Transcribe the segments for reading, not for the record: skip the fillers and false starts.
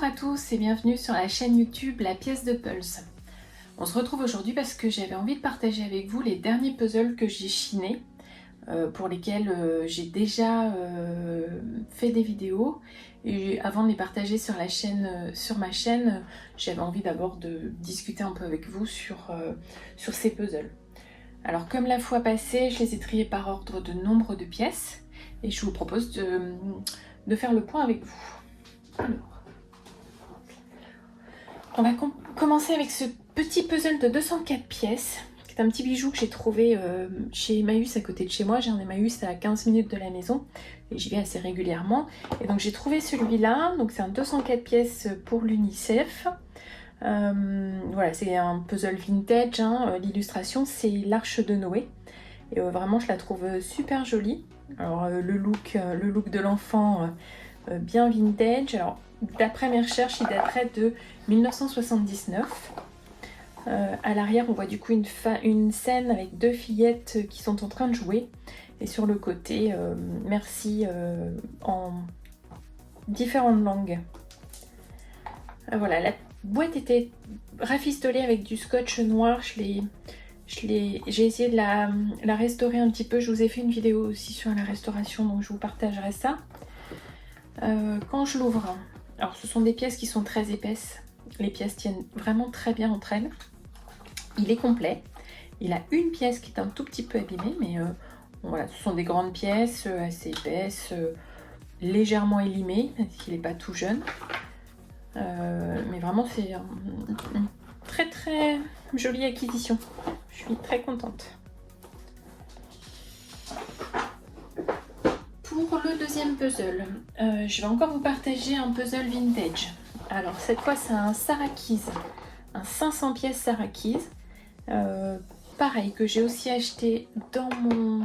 à tous et bienvenue sur la chaîne YouTube La Pièce de Pulse. On se retrouve aujourd'hui parce que j'avais envie de partager avec vous les derniers puzzles que j'ai chinés, pour lesquels j'ai déjà fait des vidéos. Et avant de les partager sur la chaîne, sur ma chaîne, j'avais envie d'abord de discuter un peu avec vous sur ces puzzles. Alors comme la fois passée, je les ai triés par ordre de nombre de pièces et je vous propose de faire le point avec vous. Alors, on va commencer avec ce petit puzzle de 204 pièces, qui est un petit bijou que j'ai trouvé chez Emmaüs à côté de chez moi. J'ai un Emmaüs à 15 minutes de la maison et j'y vais assez régulièrement. Et donc j'ai trouvé celui-là, donc c'est un 204 pièces pour l'UNICEF. Voilà, c'est un puzzle vintage, hein. L'illustration c'est l'Arche de Noé. Et vraiment je la trouve super jolie. Alors le look de l'enfant bien vintage. Alors d'après mes recherches, il daterait de 1979. À l'arrière, on voit du coup une scène avec deux fillettes qui sont en train de jouer. Et sur le côté, merci en différentes langues. Voilà, la boîte était rafistolée avec du scotch noir. J'ai essayé de la restaurer un petit peu. Je vous ai fait une vidéo aussi sur la restauration, donc je vous partagerai ça. Quand je l'ouvre, alors ce sont des pièces qui sont très épaisses. Les pièces tiennent vraiment très bien entre elles. Il est complet. Il a une pièce qui est un tout petit peu abîmée, mais bon, voilà, ce sont des grandes pièces assez épaisses, légèrement élimées, même s'il n'est pas tout jeune. Mais vraiment, c'est une très très jolie acquisition. Je suis très contente. Pour le deuxième puzzle, je vais encore vous partager un puzzle vintage. Alors cette fois c'est un Sarakis, un 500 pièces Sarakis. Pareil, que j'ai aussi acheté dans mon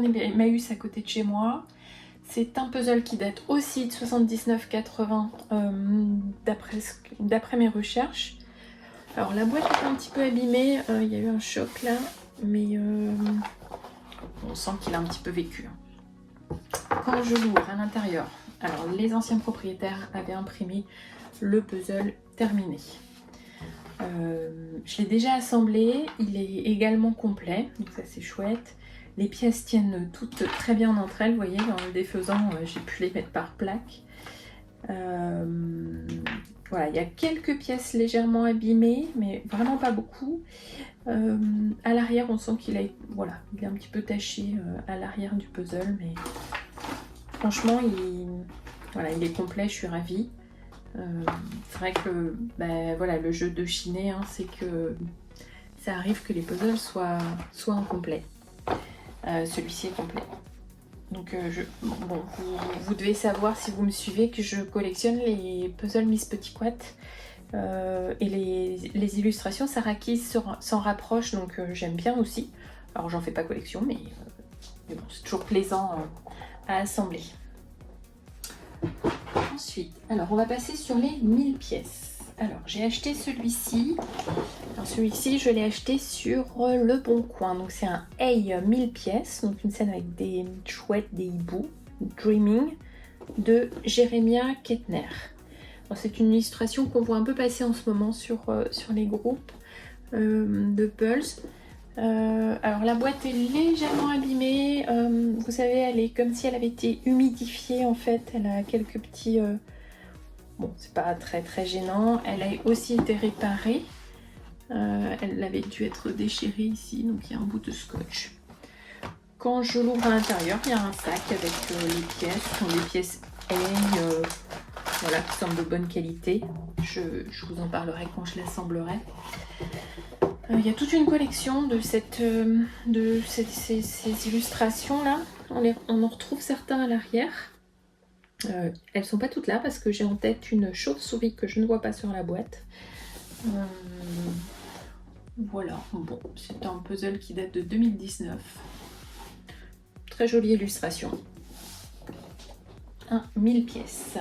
Emmaüs à côté de chez moi. C'est un puzzle qui date aussi de 79-80 d'après mes recherches. Alors la boîte est un petit peu abîmée, il y a eu un choc là, mais on sent qu'il a un petit peu vécu. Quand je l'ouvre à l'intérieur, alors les anciens propriétaires avaient imprimé le puzzle terminé. Je l'ai déjà assemblé, il est également complet, donc ça c'est chouette. Les pièces tiennent toutes très bien entre elles, vous voyez, dans le défaisant, j'ai pu les mettre par plaque. Voilà, il y a quelques pièces légèrement abîmées, mais vraiment pas beaucoup. À l'arrière, on sent qu'il est un petit peu taché à l'arrière du puzzle, mais franchement, il est complet, je suis ravie. C'est vrai que le jeu de chiner, hein, c'est que ça arrive que les puzzles soient incomplets. Celui-ci est complet. Donc vous devez savoir, si vous me suivez, que je collectionne les puzzles Miss Petit Couette et les illustrations Sarakis s'en rapprochent, donc j'aime bien aussi. Alors j'en fais pas collection, mais bon, c'est toujours plaisant à assembler. Ensuite, alors on va passer sur les 1000 pièces. Alors j'ai acheté celui-ci. Alors celui-ci, je l'ai acheté sur Le Bon Coin. Donc c'est un Hey 1000 pièces, donc une scène avec des chouettes, des hiboux, Dreaming, de Jeremiah Kettner. C'est une illustration qu'on voit un peu passer en ce moment sur les groupes de Pulse. Alors la boîte est légèrement abîmée, vous savez, elle est comme si elle avait été humidifiée en fait, elle a quelques petits... Bon, c'est pas très très gênant, elle a aussi été réparée, elle avait dû être déchirée ici, donc il y a un bout de scotch. Quand je l'ouvre à l'intérieur, il y a un sac avec les pièces, ce sont des pièces voilà, qui semblent de bonne qualité, je vous en parlerai quand je l'assemblerai. Il y a toute une collection de ces illustrations là. On en retrouve certains à l'arrière. Elles sont pas toutes là parce que j'ai en tête une chauve-souris que je ne vois pas sur la boîte. Voilà, bon, c'est un puzzle qui date de 2019. Très jolie illustration. 1000 pièces.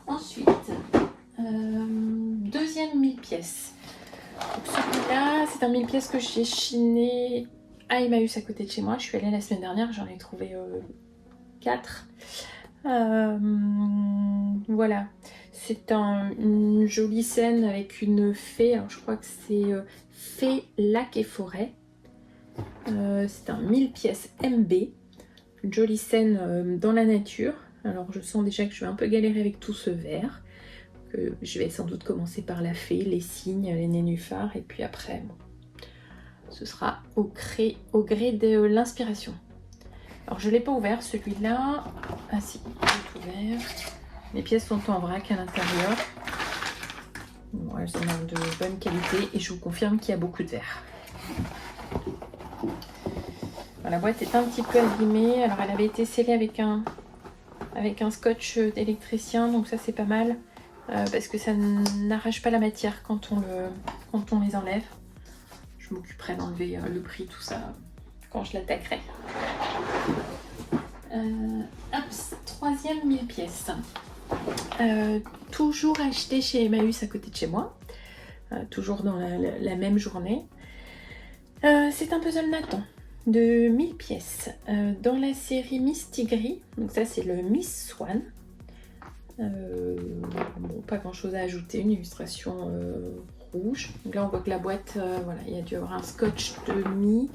Ensuite, deuxième 1000 pièces. Celui-là, c'est un 1000 pièces que j'ai chiné à Emmaüs à côté de chez moi. Je suis allée la semaine dernière, j'en ai trouvé 4. Voilà. c'est une jolie scène avec une fée, alors je crois que c'est Fée, lac et forêt. C'est un 1000 pièces MB, une jolie scène dans la nature. Alors je sens déjà que je vais un peu galérer avec tout ce vert. Je vais sans doute commencer par la fée, les cygnes, les nénuphars, et puis après, bon, ce sera au gré de l'inspiration. Alors je ne l'ai pas ouvert celui-là. Ah si, il est ouvert. Les pièces sont en vrac à l'intérieur. Bon, elles sont de bonne qualité et je vous confirme qu'il y a beaucoup de verre. Alors, la boîte est un petit peu abîmée. Alors elle avait été scellée avec un scotch d'électricien, donc ça c'est pas mal. Parce que ça n'arrache pas la matière quand on les enlève. Je m'occuperai d'enlever le prix, tout ça, quand je l'attaquerai. Troisième 1000 pièces. Toujours acheté chez Emmaüs à côté de chez moi. Toujours dans la même journée. C'est un puzzle Nathan de 1000 pièces. Dans la série Miss Tigris. Donc ça c'est le Miss Swan. Bon, pas grand chose à ajouter, une illustration rouge. Donc là on voit que la boîte, voilà, il y a dû y avoir un scotch de mie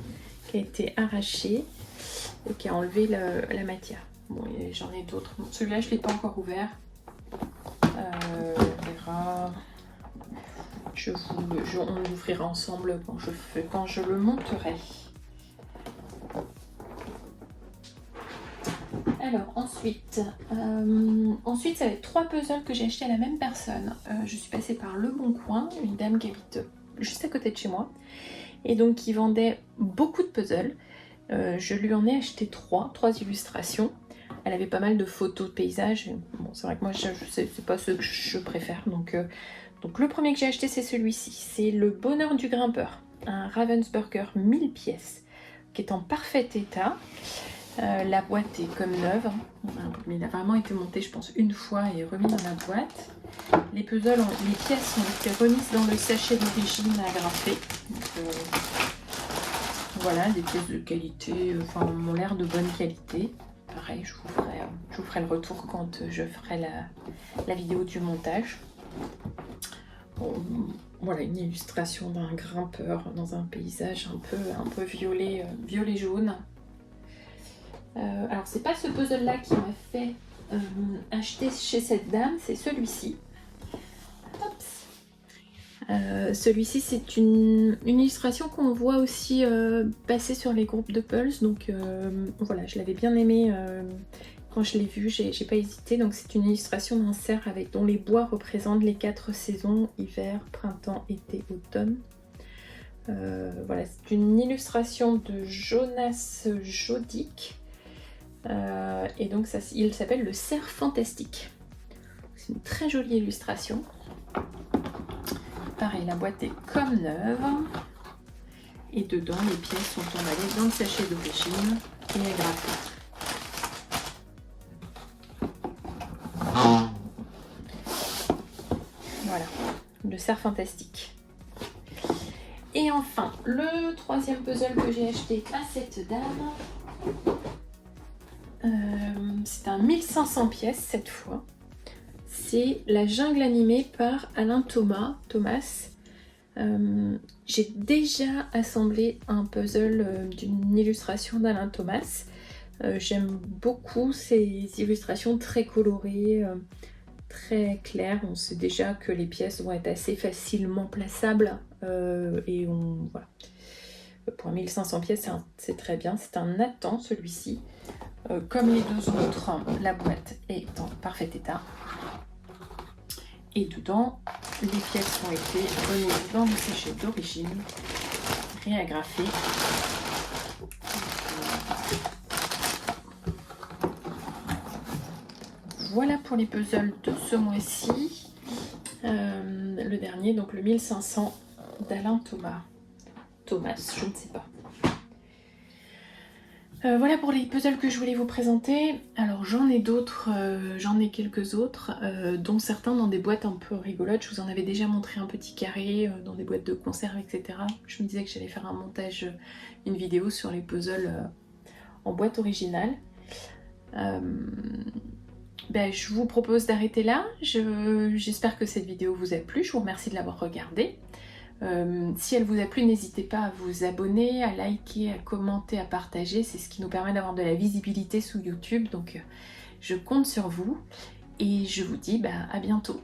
qui a été arraché et qui a enlevé la matière. Bon, j'en ai d'autres. Bon, celui-là je ne l'ai pas encore ouvert. On verra. On l'ouvrira ensemble quand je le monterai. Alors ensuite ça va être 3 puzzles que j'ai achetés à la même personne. Je suis passée par Le Bon Coin, une dame qui habite juste à côté de chez moi et donc qui vendait beaucoup de puzzles. Je lui en ai acheté 3 illustrations. Elle avait pas mal de photos de paysages. Bon, c'est vrai que moi c'est pas ceux que je préfère. Donc le premier que j'ai acheté c'est celui-ci. C'est Le Bonheur du Grimpeur, un Ravensburger 1000 pièces qui est en parfait état. La boîte est comme neuve, mais il a vraiment été monté je pense une fois et remis dans la boîte. Les pièces ont été remises dans le sachet d'origine agrafé. Voilà, des pièces de qualité, ont l'air de bonne qualité. Pareil, je vous ferai le retour quand je ferai la vidéo du montage. Bon, voilà, une illustration d'un grimpeur dans un paysage un peu violet jaune. Alors c'est pas ce puzzle là qui m'a fait acheter chez cette dame, c'est celui-ci. Celui-ci c'est une illustration qu'on voit aussi passer sur les groupes de Pulse, donc voilà, je l'avais bien aimé quand je l'ai vu, j'ai pas hésité. Donc c'est une illustration d'un cerf dont les bois représentent les 4 saisons, hiver, printemps, été, automne. Voilà, c'est une illustration de Jonas Jodic. Et donc il s'appelle Le Cerf Fantastique. C'est une très jolie illustration. Pareil, la boîte est comme neuve. Et dedans, les pièces sont emballées dans le sachet d'origine et agrafées. Voilà, le cerf fantastique. Et enfin, le troisième puzzle que j'ai acheté à cette dame. C'est un 1500 pièces cette fois. C'est La Jungle animée par Alain Thomas. J'ai déjà assemblé un puzzle d'une illustration d'Alain Thomas. J'aime beaucoup ces illustrations très colorées, très claires. On sait déjà que les pièces vont être assez facilement plaçables. Voilà. Pour 1500 pièces, c'est très bien. C'est un Nathan celui-ci. Comme les deux autres, la boîte est en parfait état. Et dedans, les pièces ont été remises dans le sachet d'origine, réagrafées. Voilà pour les puzzles de ce mois-ci. Le dernier, donc le 1500 d'Alain Thomas. Je ne sais pas. Voilà pour les puzzles que je voulais vous présenter. Alors j'en ai d'autres, j'en ai quelques autres, dont certains dans des boîtes un peu rigolotes. Je vous en avais déjà montré un petit carré dans des boîtes de conserve, etc. Je me disais que j'allais faire un montage, une vidéo sur les puzzles en boîte originale. je vous propose d'arrêter là. J'espère que cette vidéo vous a plu. Je vous remercie de l'avoir regardée. Si elle vous a plu, n'hésitez pas à vous abonner, à liker, à commenter, à partager. C'est ce qui nous permet d'avoir de la visibilité sous YouTube. Donc je compte sur vous et je vous dis à bientôt.